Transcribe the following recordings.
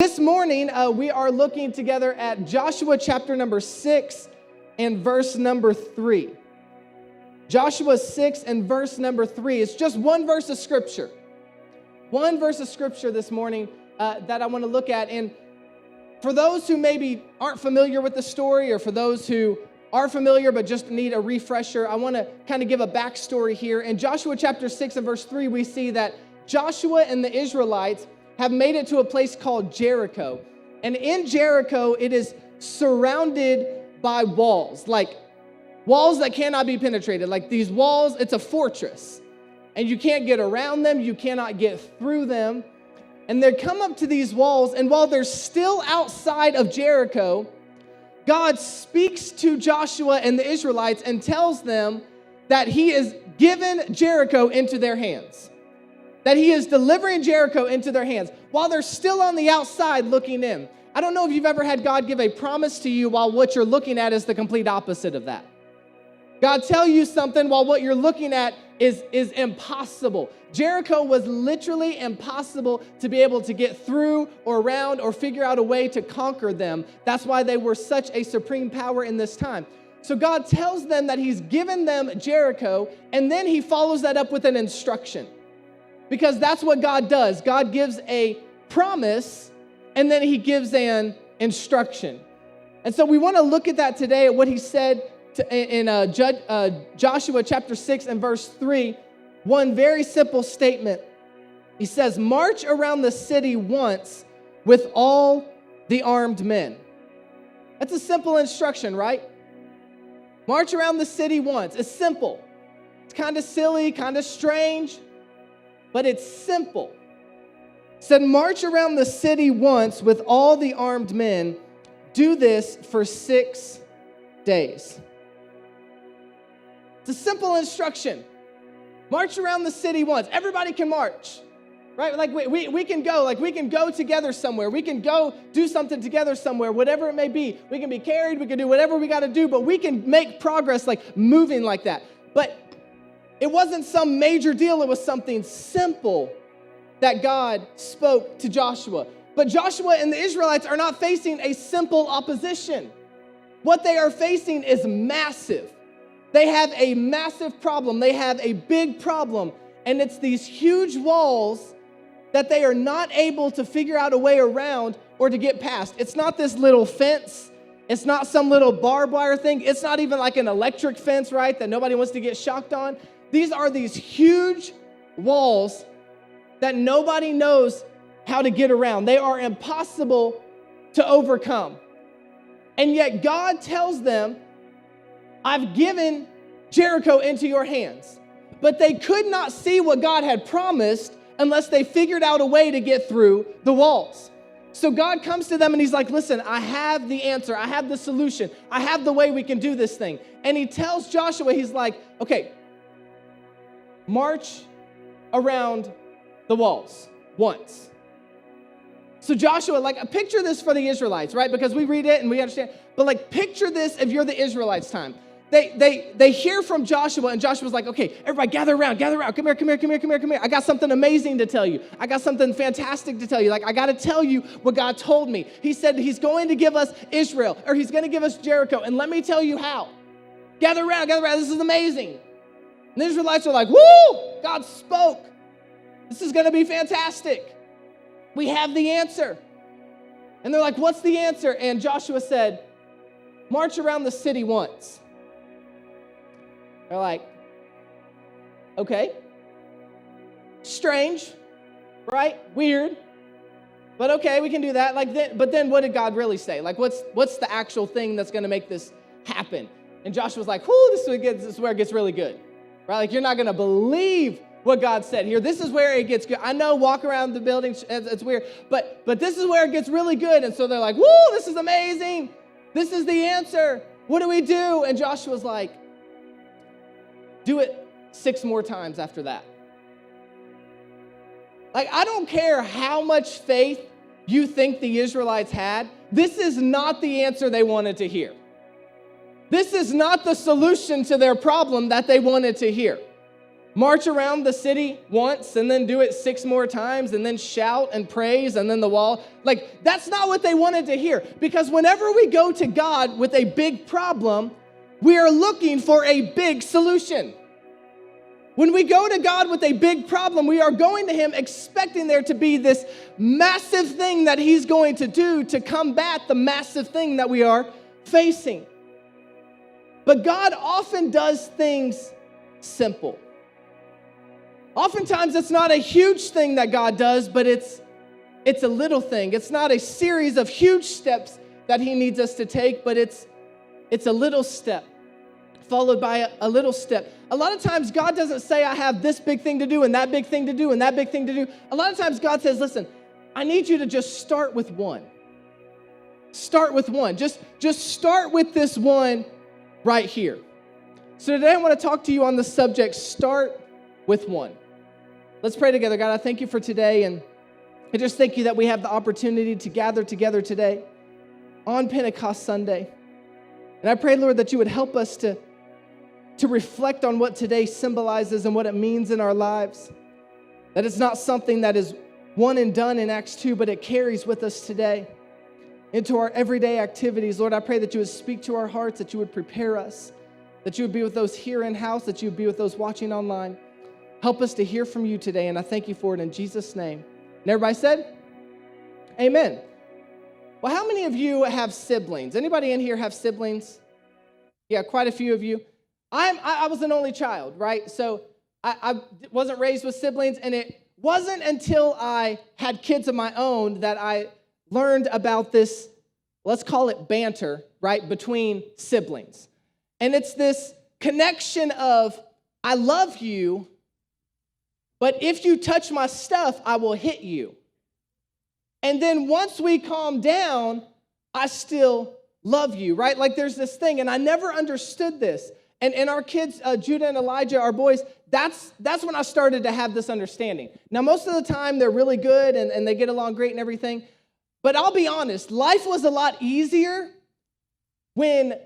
This morning, we are looking together at Joshua chapter number 6 and verse number 3. Joshua 6 and verse number 3. It's just one verse of scripture. One verse of scripture this morning that I want to look at. And for those who maybe aren't familiar with the story, or for those who are familiar but just need a refresher, I want to kind of give a backstory here. In Joshua chapter 6 and verse 3, we see that Joshua and the Israelites have made it to a place called Jericho. And in Jericho, it is surrounded by walls, like walls that cannot be penetrated. Like these walls, it's a fortress. And you can't get around them, you cannot get through them. And they come up to these walls, and while they're still outside of Jericho, God speaks to Joshua and the Israelites and tells them that he is given Jericho into their hands. That he is delivering Jericho into their hands while they're still on the outside looking in. I don't know if you've ever had God give a promise to you while what you're looking at is the complete opposite of that. God tell you something while what you're looking at is impossible. Jericho was literally impossible to be able to get through or around or figure out a way to conquer them. That's why they were such a supreme power in this time. So God tells them that he's given them Jericho, and then he follows that up with an instruction. Because that's what God does. God gives a promise, and then he gives an instruction. And so we want to look at that today, at what he said in Joshua chapter 6 and verse 3. One very simple statement. He says, march around the city once with all the armed men. That's a simple instruction, right? March around the city once. It's simple. It's kind of silly, kind of strange, but it's simple. It said, march around the city once with all the armed men. Do this for 6 days. It's a simple instruction. March around the city once. Everybody can march, right? Like we can go. Like we can go together somewhere. We can go do something together somewhere, whatever it may be. We can be carried. We can do whatever we got to do, but we can make progress like moving like that. But it wasn't some major deal. It was something simple that God spoke to Joshua. But Joshua and the Israelites are not facing a simple opposition. What they are facing is massive. They have a massive problem. They have a big problem. And it's these huge walls that they are not able to figure out a way around or to get past. It's not this little fence. It's not some little barbed wire thing. It's not even like an electric fence, right, that nobody wants to get shocked on. These are these huge walls that nobody knows how to get around. They are impossible to overcome. And yet God tells them, I've given Jericho into your hands. But they could not see what God had promised unless they figured out a way to get through the walls. So God comes to them and he's like, listen, I have the answer. I have the solution. I have the way we can do this thing. And he tells Joshua, he's like, okay, march around the walls once. So Joshua, like, picture this for the Israelites, right? Because we read it and we understand. But like, picture this if you're the Israelites' time. They hear from Joshua, and Joshua's like, okay, everybody gather around. Come here. I got something amazing to tell you. I got something fantastic to tell you. Like, I got to tell you what God told me. He said he's going to give us Israel, or he's going to give us Jericho, and let me tell you how. Gather around. This is amazing. And the Israelites are like, woo, God spoke. This is going to be fantastic. We have the answer. And they're like, what's the answer? And Joshua said, march around the city once. They're like, okay, strange, right? Weird, but okay, we can do that. But then what did God really say? Like, what's the actual thing that's going to make this happen? And Joshua's like, whoo, this is where it gets really good, right? Like, you're not going to believe what God said here. This is where it gets good. I know, walk around the building, it's weird, but this is where it gets really good. And so they're like, woo, this is amazing. This is the answer. What do we do? And Joshua's like, do it 6 more times after that. Like, I don't care how much faith you think the Israelites had. This is not the answer they wanted to hear. This is not the solution to their problem that they wanted to hear. march around the city once and then do it 6 more times and then shout and praise and then the wall. Like, that's not what they wanted to hear. Because whenever we go to God with a big problem, we are looking for a big solution. When we go to God with a big problem, we are going to him expecting there to be this massive thing that he's going to do to combat the massive thing that we are facing. But God often does things simple. Oftentimes, it's not a huge thing that God does, but it's a little thing. It's not a series of huge steps that he needs us to take, but it's a little step followed by a little step. A lot of times, God doesn't say, I have this big thing to do and that big thing to do and that big thing to do. A lot of times, God says, listen, I need you to just start with one. Start with one. Just start with this one right here. So today, I want to talk to you on the subject, start with one. Let's pray together. God, I thank you for today, and I just thank you that we have the opportunity to gather together today on Pentecost Sunday. And I pray, Lord, that you would help us to reflect on what today symbolizes and what it means in our lives. That it's not something that is one and done in Acts 2, but it carries with us today into our everyday activities. Lord, I pray that you would speak to our hearts, that you would prepare us, that you would be with those here in house, that you would be with those watching online. Help us to hear from you today, and I thank you for it in Jesus' name. And everybody said, amen. Well, how many of you have siblings? Anybody in here have siblings? Yeah, quite a few of you. I was an only child, right? So I wasn't raised with siblings, and it wasn't until I had kids of my own that I learned about this, let's call it banter, right, between siblings. And it's this connection of, I love you, but if you touch my stuff, I will hit you. And then once we calm down, I still love you, right? Like there's this thing, and I never understood this. And our kids, Judah and Elijah, our boys, that's when I started to have this understanding. Now, most of the time, they're really good, and they get along great and everything. But I'll be honest, life was a lot easier when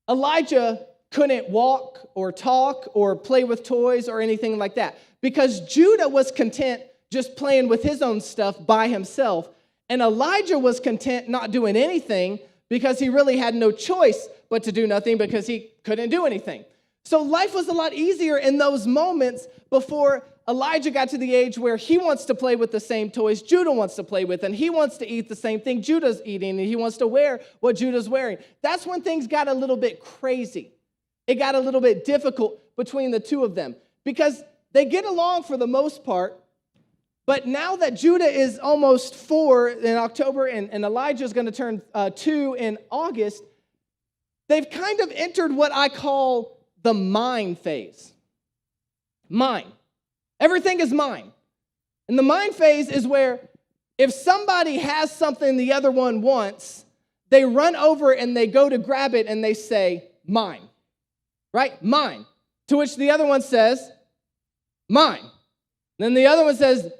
Elijah couldn't walk or talk or play with toys or anything like that. Because Judah was content just playing with his own stuff by himself. And Elijah was content not doing anything because he really had no choice but to do nothing because he couldn't do anything. So life was a lot easier in those moments before Elijah got to the age where he wants to play with the same toys Judah wants to play with, and he wants to eat the same thing Judah's eating, and he wants to wear what Judah's wearing. That's when things got a little bit crazy. It got a little bit difficult between the two of them because they get along for the most part, but now that Judah is almost 4 in October and Elijah's going to turn 2 in August, they've kind of entered what I call the mine phase. Mine. Everything is mine. And the mine phase is where if somebody has something the other one wants, they run over and they go to grab it and they say, mine. Right? Mine. To which the other one says, mine. Then the other one says,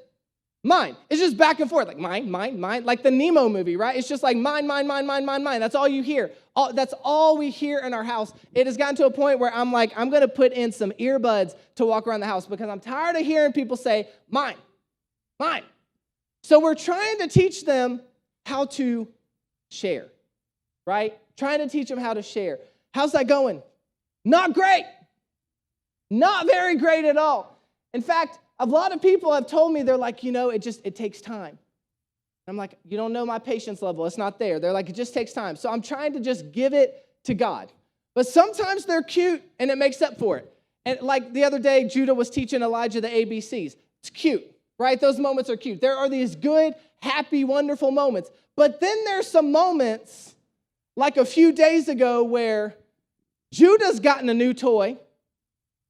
mine. It's just back and forth, like mine, mine, mine, like the Nemo movie, right? It's just like mine, mine, mine, mine, mine, mine. That's all you hear. That's all we hear in our house. It has gotten to a point where I'm like, I'm going to put in some earbuds to walk around the house because I'm tired of hearing people say, mine, mine. So we're trying to teach them how to share, right? Trying to teach them how to share. How's that going? Not great. Not very great at all. In fact, a lot of people have told me, they're like, it takes time. I'm like, you don't know my patience level. It's not there. They're like, it just takes time. So I'm trying to just give it to God. But sometimes they're cute, and it makes up for it. And like the other day, Judah was teaching Elijah the ABCs. It's cute, right? Those moments are cute. There are these good, happy, wonderful moments. But then there's some moments, like a few days ago, where Judah's gotten a new toy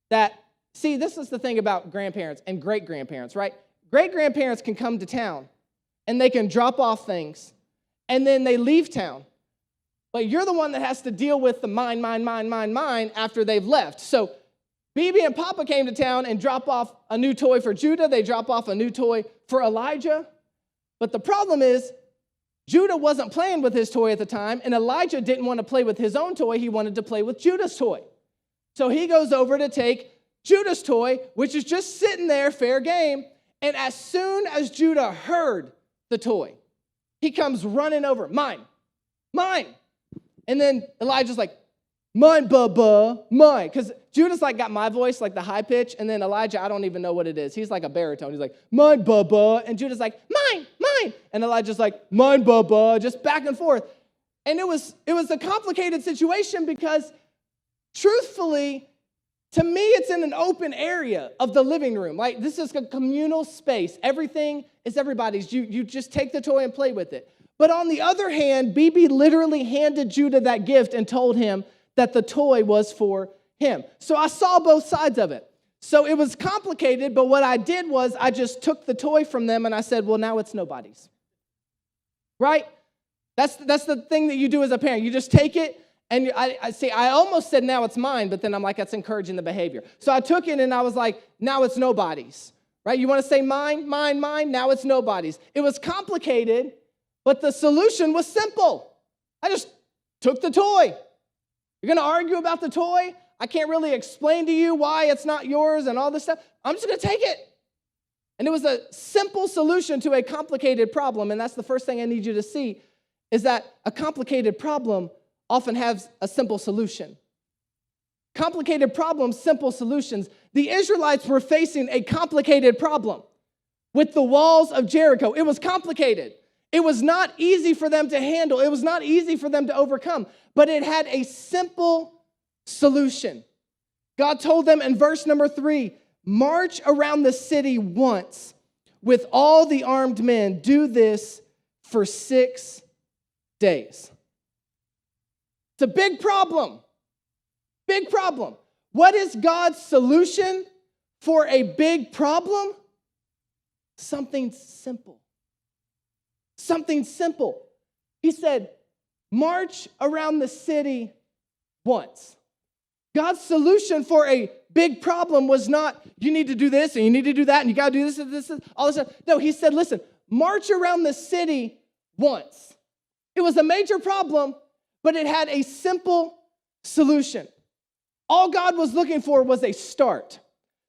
that, see, this is the thing about grandparents and great-grandparents, right? Great-grandparents can come to town, and they can drop off things, and then they leave town. But you're the one that has to deal with the mine after they've left. So BB and Papa came to town and drop off a new toy for Judah. They drop off a new toy for Elijah. But the problem is, Judah wasn't playing with his toy at the time, and Elijah didn't want to play with his own toy. He wanted to play with Judah's toy. So he goes over to take Judah's toy, which is just sitting there, fair game. And as soon as Judah heard the toy, he comes running over, mine. And then Elijah's like, mine, Bubba, mine. Because Judah's like got my voice, like the high pitch. And then Elijah, I don't even know what it is. He's like a baritone. He's like, mine, Bubba. And Judah's like, mine. And Elijah's like, mine, Bubba, just back and forth. And it was a complicated situation because truthfully, to me, it's in an open area of the living room. Like, this is a communal space. Everything is everybody's. You just take the toy and play with it. But on the other hand, Bibi literally handed Judah that gift and told him that the toy was for him. So I saw both sides of it. So it was complicated, but what I did was I just took the toy from them and I said, well, now it's nobody's. Right? That's the thing that you do as a parent. You just take it. And I almost said, now it's mine, but then I'm like, that's encouraging the behavior. So I took it and I was like, now it's nobody's, right? You want to say mine, now it's nobody's. It was complicated, but the solution was simple. I just took the toy. You're going to argue about the toy? I can't really explain to you why it's not yours and all this stuff. I'm just going to take it. And it was a simple solution to a complicated problem, and that's the first thing I need you to see, is that a complicated problem often has a simple solution. Complicated problems, simple solutions. The Israelites were facing a complicated problem with the walls of Jericho. It was complicated. It was not easy for them to handle. It was not easy for them to overcome, but it had a simple solution. God told them in verse number 3, march around the city once with all the armed men. Do this for 6 days. It's a big problem. Big problem. What is God's solution for a big problem? Something simple. Something simple. He said, march around the city once. God's solution for a big problem was not, you need to do this and you need to do that and you got to do this and this and all this stuff. No, he said, listen, march around the city once. It was a major problem, but it had a simple solution. All God was looking for was a start,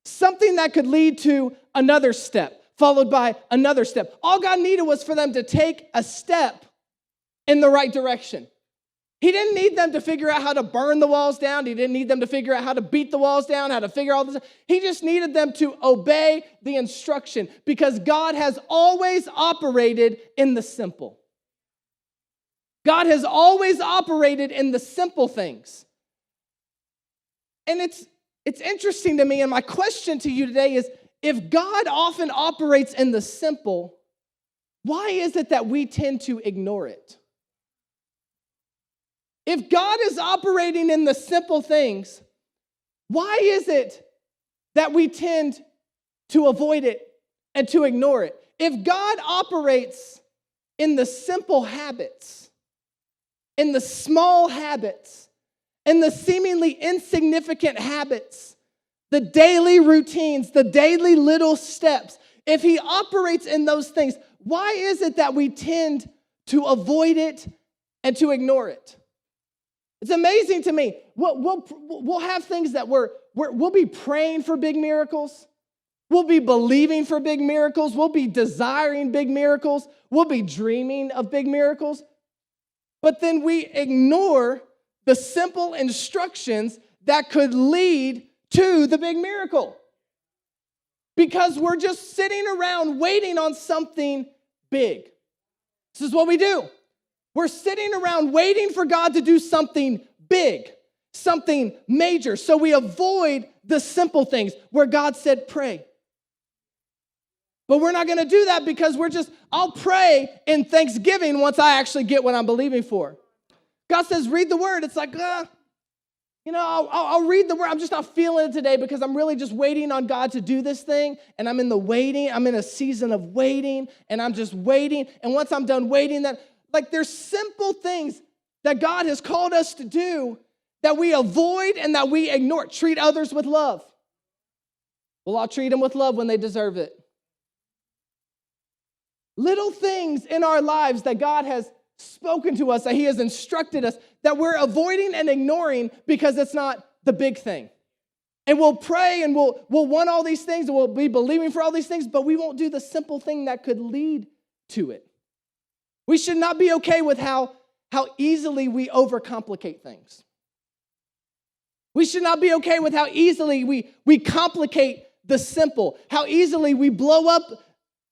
something that could lead to another step, followed by another step. All God needed was for them to take a step in the right direction. He didn't need them to figure out how to burn the walls down. He didn't need them to figure out how to beat the walls down, how to figure all this. He just needed them to obey the instruction because God has always operated in the simple. God has always operated in the simple things. And it's interesting to me, and my question to you today is, if God often operates in the simple, why is it that we tend to ignore it? If God is operating in the simple things, why is it that we tend to avoid it and to ignore it? If God operates in the simple habits, in the small habits, in the seemingly insignificant habits, the daily routines, the daily little steps, if he operates in those things, why is it that we tend to avoid it and to ignore it? It's amazing to me. We'll have things that we'll be praying for big miracles. We'll be believing for big miracles. We'll be desiring big miracles. We'll be dreaming of big miracles. But then we ignore the simple instructions that could lead to the big miracle. Because we're just sitting around waiting on something big. This is what we do. We're sitting around waiting for God to do something big, something major. So we avoid the simple things where God said, pray. But we're not going to do that because I'll pray in thanksgiving once I actually get what I'm believing for. God says, read the word. It's like, I'll read the word. I'm just not feeling it today because I'm really just waiting on God to do this thing. And I'm in the waiting. I'm in a season of waiting. And I'm just waiting. And once I'm done waiting, there's simple things that God has called us to do that we avoid and that we ignore. Treat others with love. Well, I'll treat them with love when they deserve it. Little things in our lives that God has spoken to us, that he has instructed us, that we're avoiding and ignoring because it's not the big thing. And we'll pray and we'll want all these things and we'll be believing for all these things, but we won't do the simple thing that could lead to it. We should not be okay with how easily we overcomplicate things. We should not be okay with how easily we complicate the simple, how easily we blow up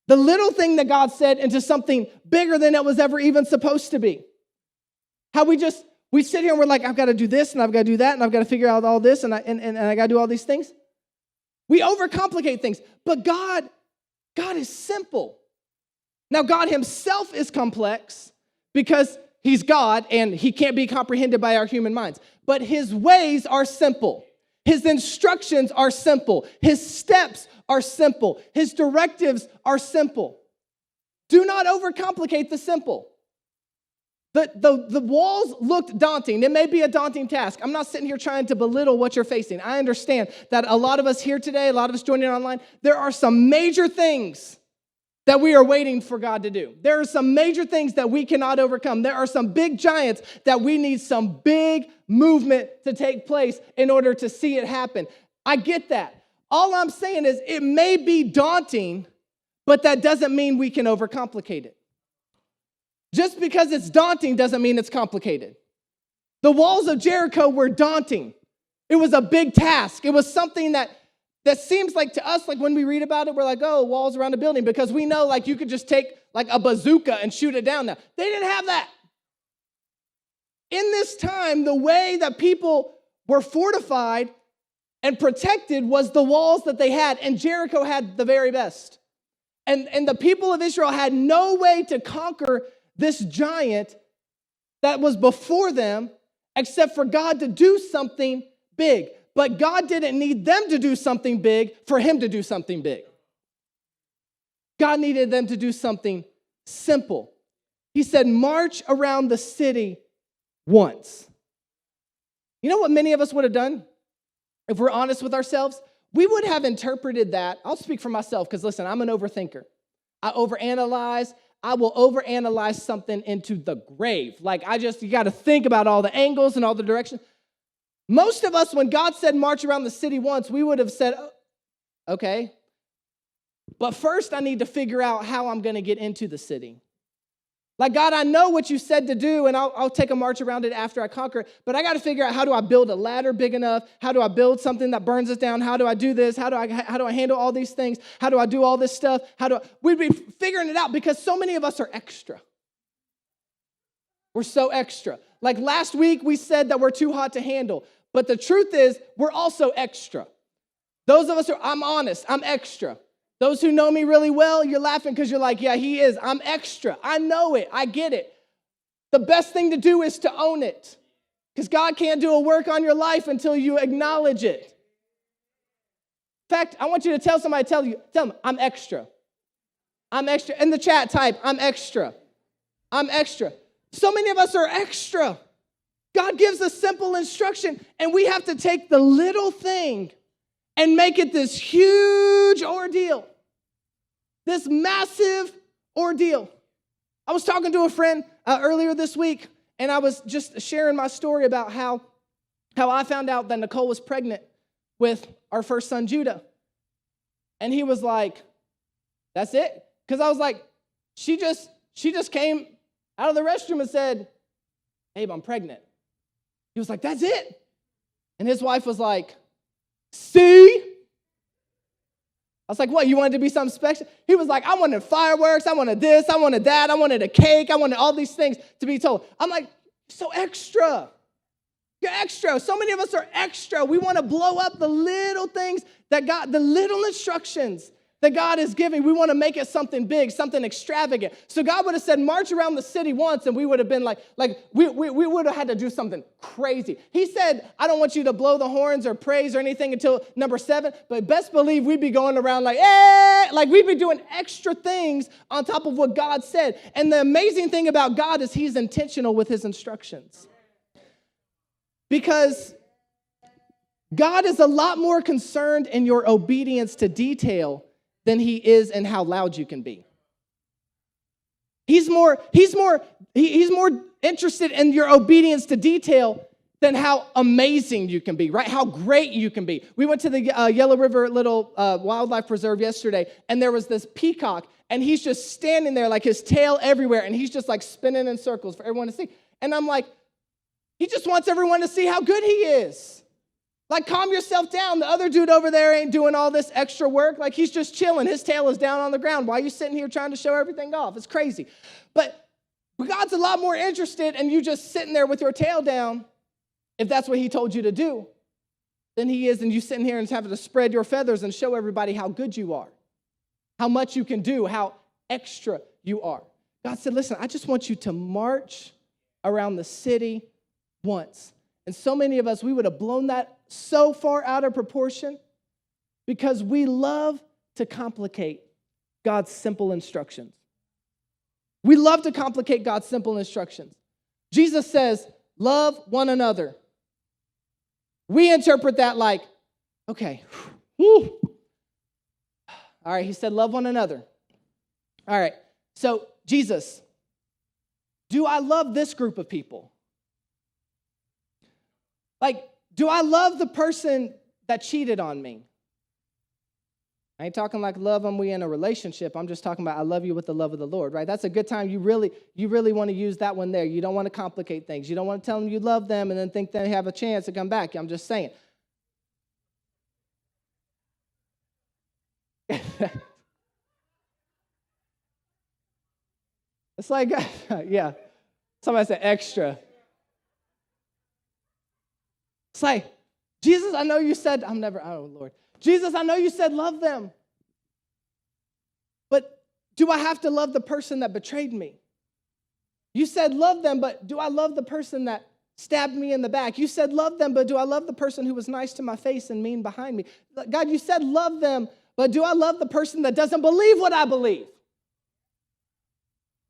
the little thing that God said into something bigger than it was ever even supposed to be. How we sit here and we're like, I've got to do this and I've got to do that and I've got to figure out all this and I got to do all these things. We overcomplicate things, but God is simple. Now, God himself is complex because he's God and he can't be comprehended by our human minds. But his ways are simple. His instructions are simple. His steps are simple. His directives are simple. Do not overcomplicate the simple. The walls looked daunting. It may be a daunting task. I'm not sitting here trying to belittle what you're facing. I understand that a lot of us here today, a lot of us joining online, there are some major things that we are waiting for God to do. There are some major things that we cannot overcome. There are some big giants that we need some big movement to take place in order to see it happen. I get that. All I'm saying is it may be daunting, but that doesn't mean we can overcomplicate it. Just because it's daunting doesn't mean it's complicated. The walls of Jericho were daunting. It was a big task. It was something that seems like to us, like when we read about it, we're like, oh, walls around a building, because we know like you could just take like a bazooka and shoot it down now. They didn't have that. In this time, the way that people were fortified and protected was the walls that they had, and Jericho had the very best. And the people of Israel had no way to conquer this giant that was before them except for God to do something big. But God didn't need them to do something big for him to do something big. God needed them to do something simple. He said, march around the city once. You know what many of us would have done? If we're honest with ourselves, we would have interpreted that. I'll speak for myself because listen, I'm an overthinker. I overanalyze. I will overanalyze something into the grave. Like you got to think about all the angles and all the directions. Most of us, when God said march around the city once, we would have said, oh, okay. But first I need to figure out how I'm going to get into the city. Like, God, I know what you said to do, and I'll take a march around it after I conquer it, but I got to figure out how do I build a ladder big enough? How do I build something that burns us down? How do I do this? How do I handle all these things? How do I do all this stuff? We'd be figuring it out because so many of us are extra. We're so extra. Like last week, we said that we're too hot to handle, but the truth is we're also extra. Those of us I'm honest, I'm extra. Those who know me really well, you're laughing because you're like, yeah, he is. I'm extra. I know it. I get it. The best thing to do is to own it because God can't do a work on your life until you acknowledge it. In fact, I want you to tell somebody, tell them, I'm extra. I'm extra. In the chat, type, I'm extra. I'm extra. So many of us are extra. God gives us simple instruction, and we have to take the little thing and make it this huge ordeal, this massive ordeal. I was talking to a friend earlier this week, and I was just sharing my story about how I found out that Nicole was pregnant with our first son, Judah. And he was like, that's it? Because I was like, she just came out of the restroom and said, babe, I'm pregnant. He was like, that's it? And his wife was like, see? I was like, what, you wanted to be something special? He was like, I wanted fireworks, I wanted this, I wanted that, I wanted a cake, I wanted all these things to be told. I'm like, so extra. You're extra. So many of us are extra. We want to blow up the little things that God, the little instructions that God is giving. We want to make it something big, something extravagant. So God would have said, march around the city once, and we would have been like we would have had to do something crazy. He said, I don't want you to blow the horns or praise or anything until number 7, but best believe we'd be going around like, eh, like we'd be doing extra things on top of what God said. And the amazing thing about God is he's intentional with his instructions. Because God is a lot more concerned in your obedience to detail than he is in how loud you can be. He's more interested in your obedience to detail than how amazing you can be, right? How great you can be. We went to the Yellow River little wildlife preserve yesterday, and there was this peacock, and he's just standing there like his tail everywhere, and he's just like spinning in circles for everyone to see. And I'm like, he just wants everyone to see how good he is. Like, calm yourself down. The other dude over there ain't doing all this extra work. Like, he's just chilling. His tail is down on the ground. Why are you sitting here trying to show everything off? It's crazy. But God's a lot more interested in you just sitting there with your tail down, if that's what he told you to do, than he is in you sitting here and having to spread your feathers and show everybody how good you are, how much you can do, how extra you are. God said, listen, I just want you to march around the city once. And so many of us, we would have blown that so far out of proportion because we love to complicate God's simple instructions. We love to complicate God's simple instructions. Jesus says, love one another. We interpret that like, okay, whew. All right, he said, love one another. All right, so Jesus, do I love this group of people? Like, do I love the person that cheated on me? I ain't talking like love them we in a relationship. I'm just talking about I love you with the love of the Lord, right? That's a good time. You really want to use that one there. You don't want to complicate things. You don't want to tell them you love them and then think they have a chance to come back. I'm just saying. It's like, yeah, somebody said extra. It's like, Jesus, I know you said, Lord. Jesus, I know you said love them. But do I have to love the person that betrayed me? You said love them, but do I love the person that stabbed me in the back? You said love them, but do I love the person who was nice to my face and mean behind me? God, you said love them, but do I love the person that doesn't believe what I believe?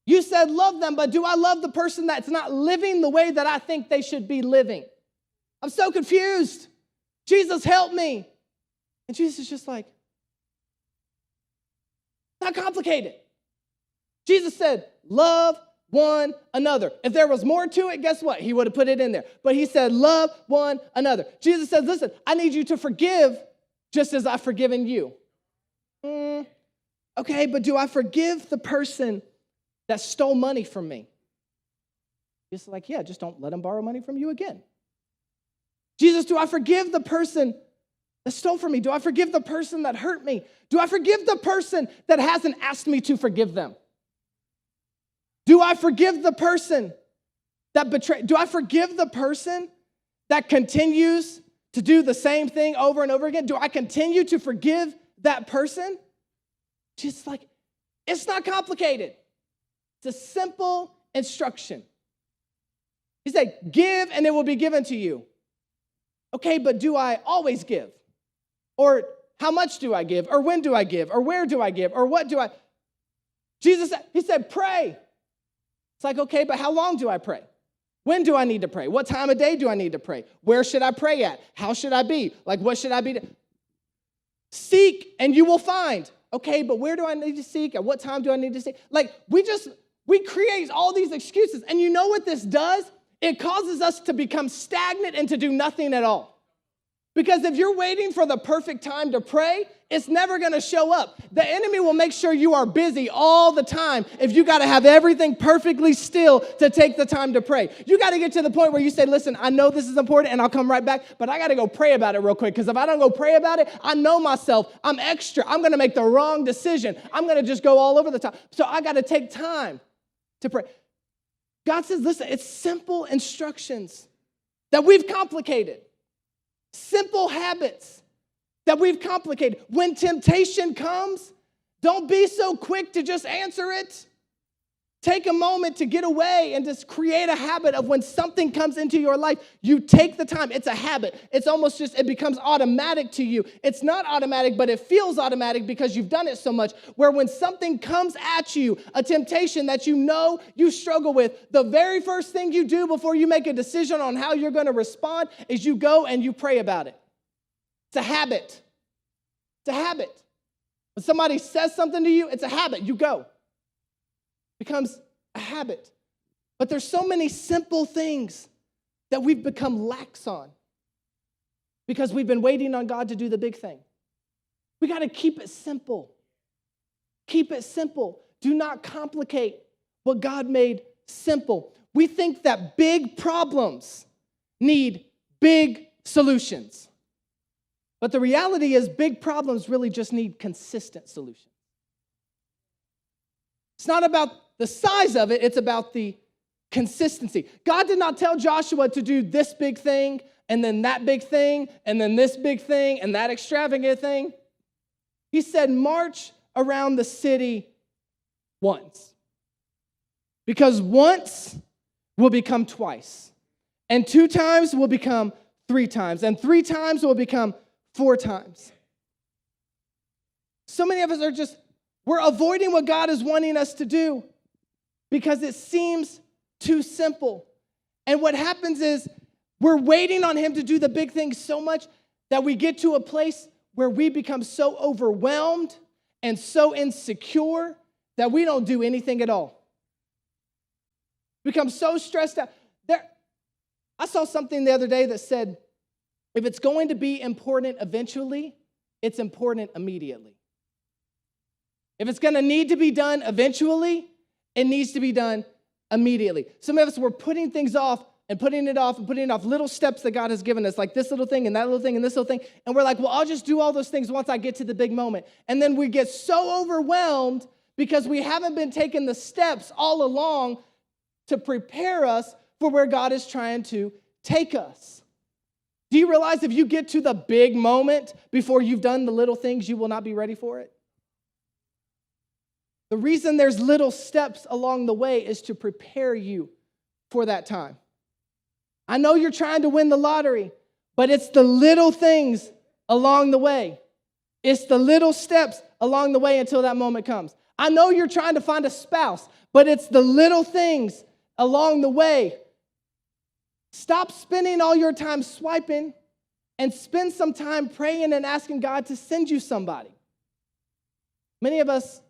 You said love them, but do I love the person that's not living the way that I think they should be living? I'm so confused. Jesus, help me. And Jesus is just like, not complicated. Jesus said, love one another. If there was more to it, guess what? He would have put it in there. But he said, love one another. Jesus says, listen, I need you to forgive just as I've forgiven you. Okay, but do I forgive the person that stole money from me? He's like, yeah, just don't let him borrow money from you again. Jesus, do I forgive the person that stole from me? Do I forgive the person that hurt me? Do I forgive the person that hasn't asked me to forgive them? Do I forgive the person that betrayed? Do I forgive the person that continues to do the same thing over and over again? Do I continue to forgive that person? Just like, it's not complicated. It's a simple instruction. He said, give and it will be given to you. Okay, but do I always give? Or how much do I give? Or when do I give? Or where do I give? Or what do I? Jesus, he said, pray. It's like, okay, but how long do I pray? When do I need to pray? What time of day do I need to pray? Where should I pray at? How should I be? Like, what should I be? Seek and you will find. Okay, but where do I need to seek? At what time do I need to seek? Like, we create all these excuses. And you know what this does? It causes us to become stagnant and to do nothing at all. Because if you're waiting for the perfect time to pray, it's never going to show up. The enemy will make sure you are busy all the time if you got to have everything perfectly still to take the time to pray. You got to get to the point where you say, listen, I know this is important and I'll come right back, but I got to go pray about it real quick because if I don't go pray about it, I know myself. I'm extra. I'm going to make the wrong decision. I'm going to just go all over the top. So I got to take time to pray. God says, listen, it's simple instructions that we've complicated. Simple habits that we've complicated. When temptation comes, don't be so quick to just answer it. Take a moment to get away and just create a habit of when something comes into your life, you take the time. It's a habit. It's almost just, it becomes automatic to you. It's not automatic, but it feels automatic because you've done it so much, where when something comes at you, a temptation that you know you struggle with, the very first thing you do before you make a decision on how you're going to respond is you go and you pray about it. It's a habit. It's a habit. When somebody says something to you, it's a habit. You go. Becomes a habit. But there's so many simple things that we've become lax on because we've been waiting on God to do the big thing. We got to keep it simple. Keep it simple. Do not complicate what God made simple. We think that big problems need big solutions. But the reality is big problems really just need consistent solutions. It's not about the size of it, it's about the consistency. God did not tell Joshua to do this big thing, and then that big thing, and then this big thing, and that extravagant thing. He said, march around the city once. Because once will become twice, and 2 times will become 3 times, and 3 times will become 4 times. So many of us we're avoiding what God is wanting us to do because it seems too simple. And what happens is we're waiting on him to do the big things so much that we get to a place where we become so overwhelmed and so insecure that we don't do anything at all. Become so stressed out. I saw something the other day that said, if it's going to be important eventually, it's important immediately. If it's going to need to be done eventually, it needs to be done immediately. Some of us were putting things off and putting it off and putting off little steps that God has given us, like this little thing and that little thing and this little thing. And we're like, well, I'll just do all those things once I get to the big moment. And then we get so overwhelmed because we haven't been taking the steps all along to prepare us for where God is trying to take us. Do you realize if you get to the big moment before you've done the little things, you will not be ready for it? The reason there's little steps along the way is to prepare you for that time. I know you're trying to win the lottery, but it's the little things along the way. It's the little steps along the way until that moment comes. I know you're trying to find a spouse, but it's the little things along the way. Stop spending all your time swiping and spend some time praying and asking God to send you somebody. Many of us,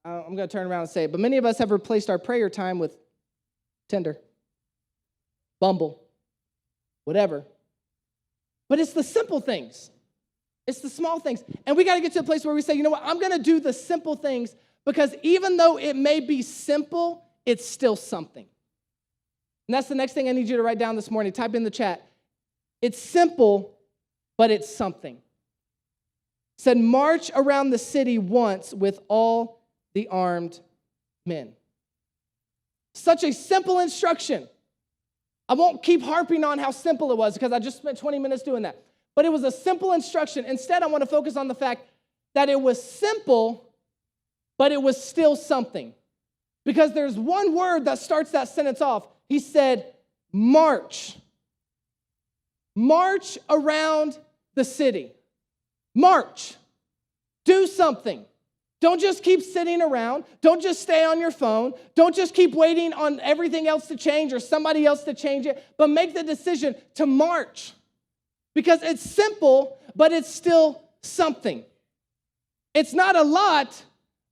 I'm going to turn around and say it, but many of us have replaced our prayer time with Tinder, Bumble, whatever. But it's the simple things. It's the small things. And we got to get to a place where we say, you know what, I'm going to do the simple things because even though it may be simple, it's still something. And that's the next thing I need you to write down this morning. Type in the chat. It's simple, but it's something. It said, march around the city once with all the armed men. Such a simple instruction. I won't keep harping on how simple it was because I just spent 20 minutes doing that. But it was a simple instruction. Instead, I want to focus on the fact that it was simple, but it was still something. Because there's one word that starts that sentence off. He said, march. March around the city. March. Do something. Don't just keep sitting around. Don't just stay on your phone. Don't just keep waiting on everything else to change or somebody else to change it, but make the decision to march. Because it's simple, but it's still something. It's not a lot,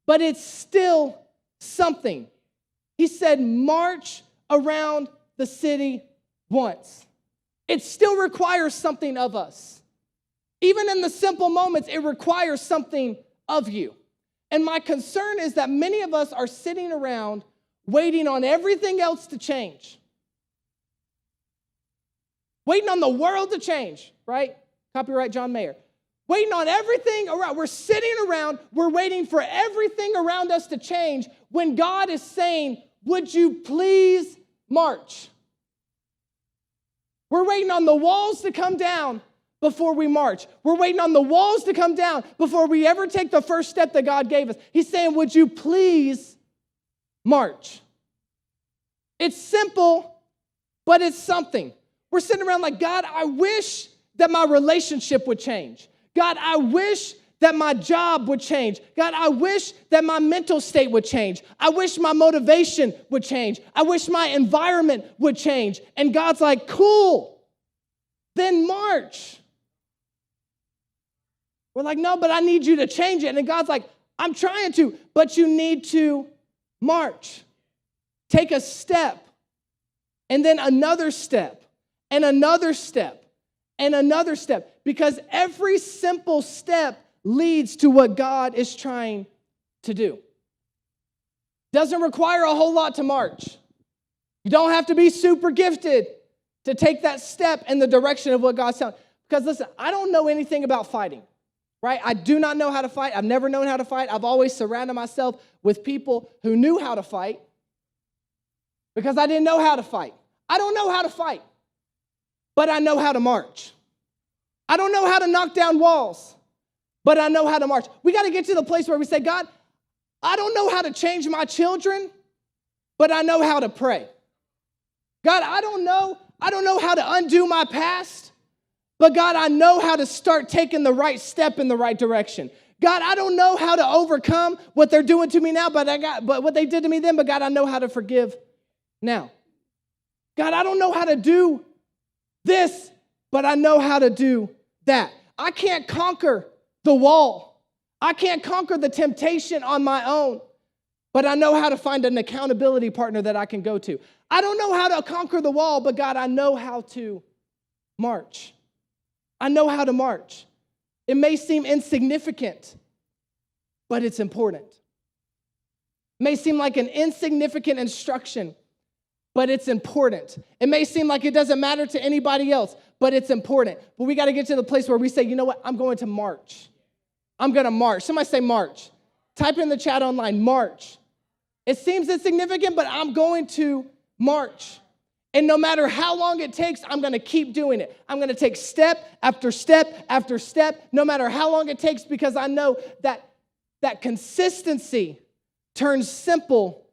but it's still something. He said, march around the city once. It still requires something of us. Even in the simple moments, it requires something of you. And my concern is that many of us are sitting around waiting on everything else to change. Waiting on the world to change, right? Copyright John Mayer. Waiting on everything around. We're sitting around, we're waiting for everything around us to change when God is saying, would you please march? We're waiting on the walls to come down before we march. We're waiting on the walls to come down before we ever take the first step that God gave us. He's saying, would you please march? It's simple, but it's something. We're sitting around like, God, I wish that my relationship would change. God, I wish that my job would change. God, I wish that my mental state would change. I wish my motivation would change. I wish my environment would change. And God's like, cool, then march. We're like, no, but I need you to change it. And God's like, I'm trying to, but you need to march. Take a step, and then another step, and another step and another step, because every simple step leads to what God is trying to do. Doesn't require a whole lot to march. You don't have to be super gifted to take that step in the direction of what God's telling. Because listen, I don't know anything about fighting, right? I do not know how to fight. I've never known how to fight. I've always surrounded myself with people who knew how to fight because I didn't know how to fight. I don't know how to fight, but I know how to march. I don't know how to knock down walls, but I know how to march. We got to get to the place where we say, God, I don't know how to change my children, but I know how to pray. God, I don't know how to undo my past, but God, I know how to start taking the right step in the right direction. God, I don't know how to overcome what they're doing to me now, but what they did to me then, but God, I know how to forgive now. God, I don't know how to do this, but I know how to do that. I can't conquer the wall. I can't conquer the temptation on my own, but I know how to find an accountability partner that I can go to. I don't know how to conquer the wall, but God, I know how to march. I know how to march. It may seem insignificant, but it's important. It may seem like an insignificant instruction, but it's important. It may seem like it doesn't matter to anybody else, but it's important. But we got to get to the place where we say, you know what? I'm going to march. I'm going to march. Somebody say march. Type in the chat online, march. It seems insignificant, but I'm going to march. And no matter how long it takes, I'm going to keep doing it. I'm going to take step after step after step, no matter how long it takes, because I know that consistency turns simple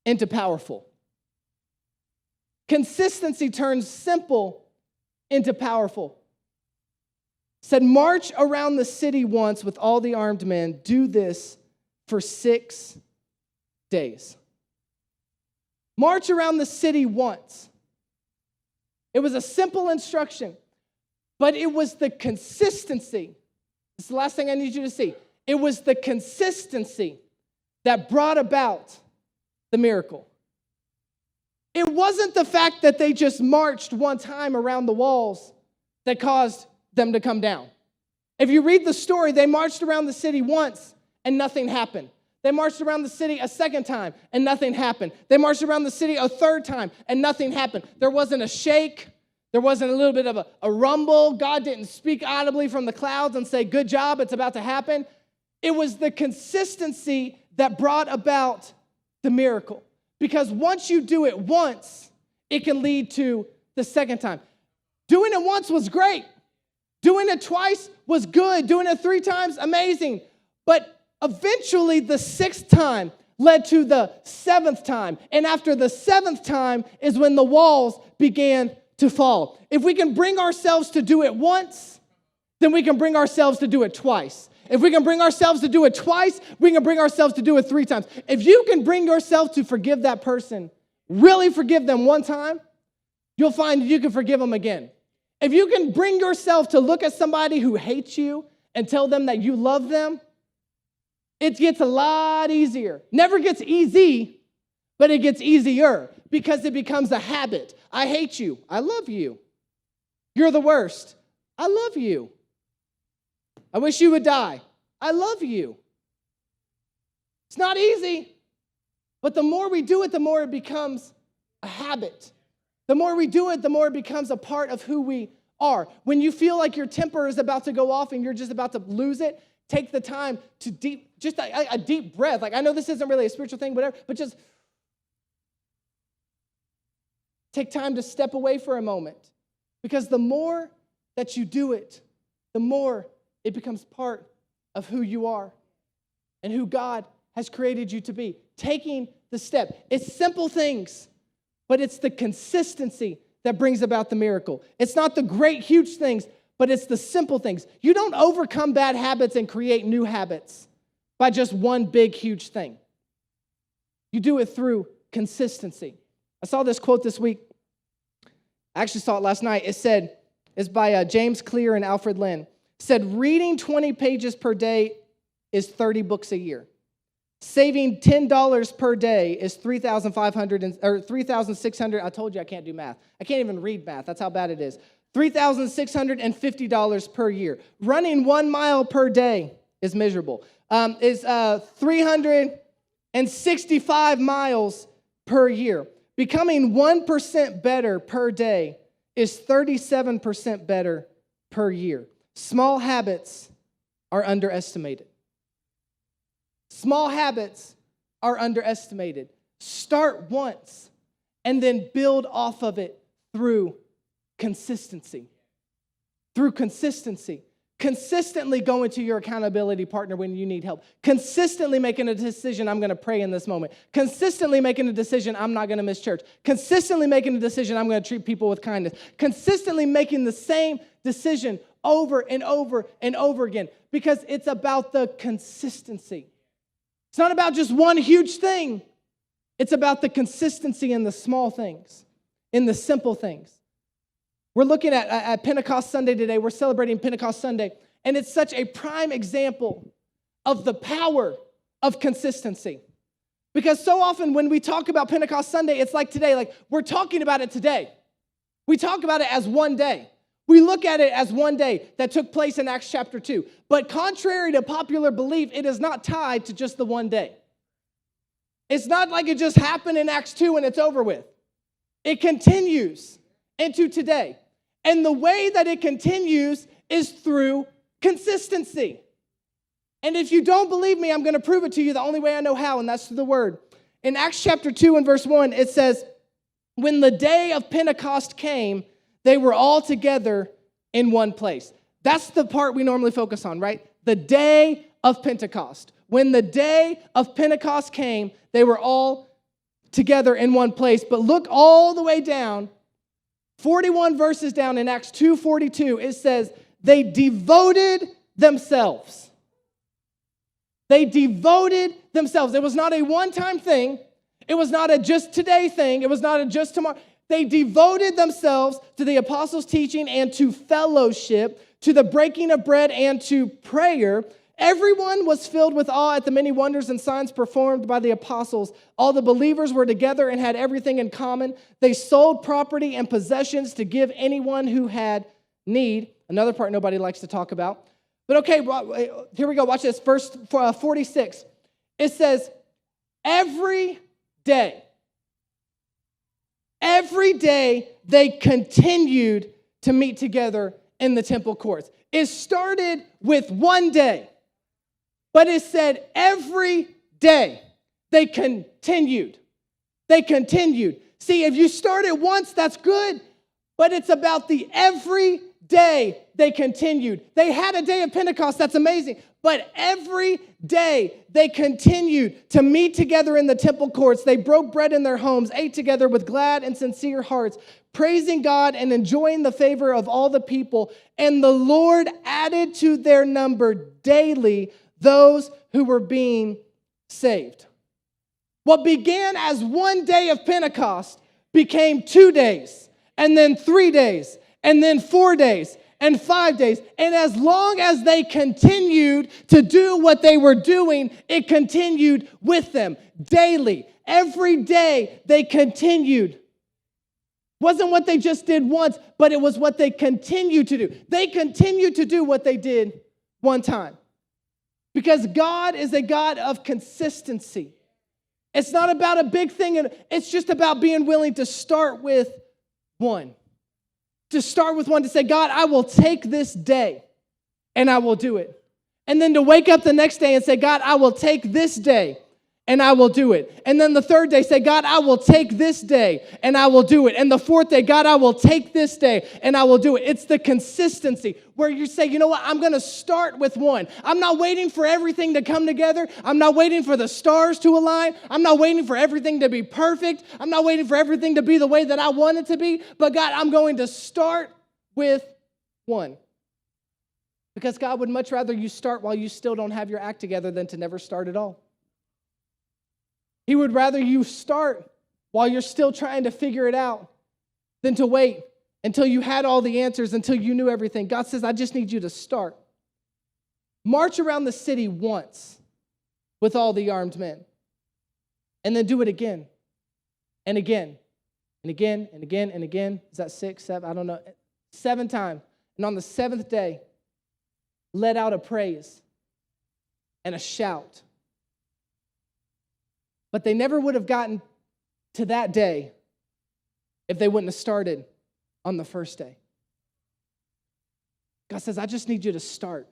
into powerful. Consistency turns simple into powerful. Said, march around the city once with all the armed men. Do this for 6 days. March around the city once. It was a simple instruction, but it was the consistency. This is the last thing I need you to see. It was the consistency that brought about the miracle. It wasn't the fact that they just marched one time around the walls that caused them to come down. If you read the story, they marched around the city once and nothing happened. They marched around the city a second time and nothing happened. They marched around the city a third time and nothing happened. There wasn't a shake. There wasn't a little bit of a rumble. God didn't speak audibly from the clouds and say, good job, it's about to happen. It was the consistency that brought about the miracle. Because once you do it once, it can lead to the second time. Doing it once was great. Doing it twice was good. Doing it 3 times, amazing. But eventually the 6th time led to the 7th time. And after the 7th time is when the walls began to fall. If we can bring ourselves to do it once, then we can bring ourselves to do it twice. If we can bring ourselves to do it twice, we can bring ourselves to do it 3 times. If you can bring yourself to forgive that person, really forgive them one time, you'll find you can forgive them again. If you can bring yourself to look at somebody who hates you and tell them that you love them, it gets a lot easier. Never gets easy, but it gets easier because it becomes a habit. I hate you. I love you. You're the worst. I love you. I wish you would die. I love you. It's not easy, but the more we do it, the more it becomes a habit. The more we do it, the more it becomes a part of who we are. When you feel like your temper is about to go off and you're just about to lose it, take the time to just a deep breath. Like, I know this isn't really a spiritual thing, whatever, but just take time to step away for a moment. Because the more that you do it, the more it becomes part of who you are and who God has created you to be. Taking the step. It's simple things, but it's the consistency that brings about the miracle. It's not the great, huge things, but it's the simple things. You don't overcome bad habits and create new habits by just one big, huge thing. You do it through consistency. I saw this quote this week. I actually saw it last night. It's by James Clear and Alfred Lin. It said, reading 20 pages per day is 30 books a year. Saving $10 per day is $3,600. I told you I can't do math. I can't even read math. That's how bad it is. $3,650 per year. Running 1 mile per day is miserable. Is 365 miles per year. Becoming 1% better per day is 37% better per year. Small habits are underestimated. Small habits are underestimated. Start once and then build off of it through consistency. Through consistency. Consistently going to your accountability partner when you need help. Consistently making a decision, I'm going to pray in this moment. Consistently making a decision, I'm not going to miss church. Consistently making a decision, I'm going to treat people with kindness. Consistently making the same decision over and over and over again, because it's about the consistency. It's not about just one huge thing. It's about the consistency in the small things, in the simple things. We're looking at Pentecost Sunday today. We're celebrating Pentecost Sunday, and it's such a prime example of the power of consistency. Because so often when we talk about Pentecost Sunday, it's like today, like we're talking about it today. We talk about it as one day. We look at it as one day that took place in Acts chapter 2. But contrary to popular belief, it is not tied to just the one day. It's not like it just happened in Acts 2 and it's over with. It continues into today. And the way that it continues is through consistency. And if you don't believe me, I'm going to prove it to you the only way I know how, and that's through the word. In Acts chapter 2 and verse 1, it says, when the day of Pentecost came, they were all together in one place. That's the part we normally focus on, right? The day of Pentecost. When the day of Pentecost came, they were all together in one place. But look all the way down, 41 verses down in Acts 2:42, it says, they devoted themselves. They devoted themselves. It was not a one-time thing. It was not a just today thing. It was not a just tomorrow. They devoted themselves to the apostles' teaching and to fellowship, to the breaking of bread and to prayer. Everyone was filled with awe at the many wonders and signs performed by the apostles. All the believers were together and had everything in common. They sold property and possessions to give anyone who had need. Another part nobody likes to talk about. But okay, here we go. Watch this. Verse 46. It says, every day they continued to meet together in the temple courts. It started with one day, but it said every day they continued. They continued. See, if you started once, that's good, but it's about the every day they continued. They had a day of Pentecost, that's amazing, but every day they continued to meet together in the temple courts. They broke bread in their homes, ate together with glad and sincere hearts, praising God and enjoying the favor of all the people. And the Lord added to their number daily those who were being saved. What began as one day of Pentecost became 2 days, and then 3 days, and then 4 days, and 5 days. And as long as they continued to do what they were doing, it continued with them daily. Every day they continued. Wasn't what they just did once, but it was what they continued to do. They continued to do what they did one time. Because God is a God of consistency. It's not about a big thing. It's just about being willing to start with one. To start with one, to say, God, I will take this day and I will do it. And then to wake up the next day and say, God, I will take this day and I will do it. And then the third day, say, God, I will take this day and I will do it. And the fourth day, God, I will take this day and I will do it. It's the consistency where you say, you know what, I'm going to start with one. I'm not waiting for everything to come together. I'm not waiting for the stars to align. I'm not waiting for everything to be perfect. I'm not waiting for everything to be the way that I want it to be. But God, I'm going to start with one. Because God would much rather you start while you still don't have your act together than to never start at all. He would rather you start while you're still trying to figure it out than to wait until you had all the answers, until you knew everything. God says, I just need you to start. March around the city once with all the armed men. And then do it again and again and again and again and again. Is that 6, 7? I don't know. 7 times. And on the 7th day, let out a praise and a shout. But they never would have gotten to that day if they wouldn't have started on the first day. God says, I just need you to start.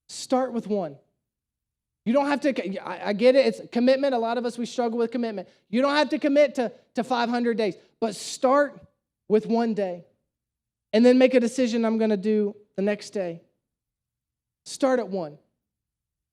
Start with one. You don't have to, I get it, it's commitment. A lot of us, we struggle with commitment. You don't have to commit to 500 days, but start with one day. And then make a decision I'm going to do the next day. Start at one.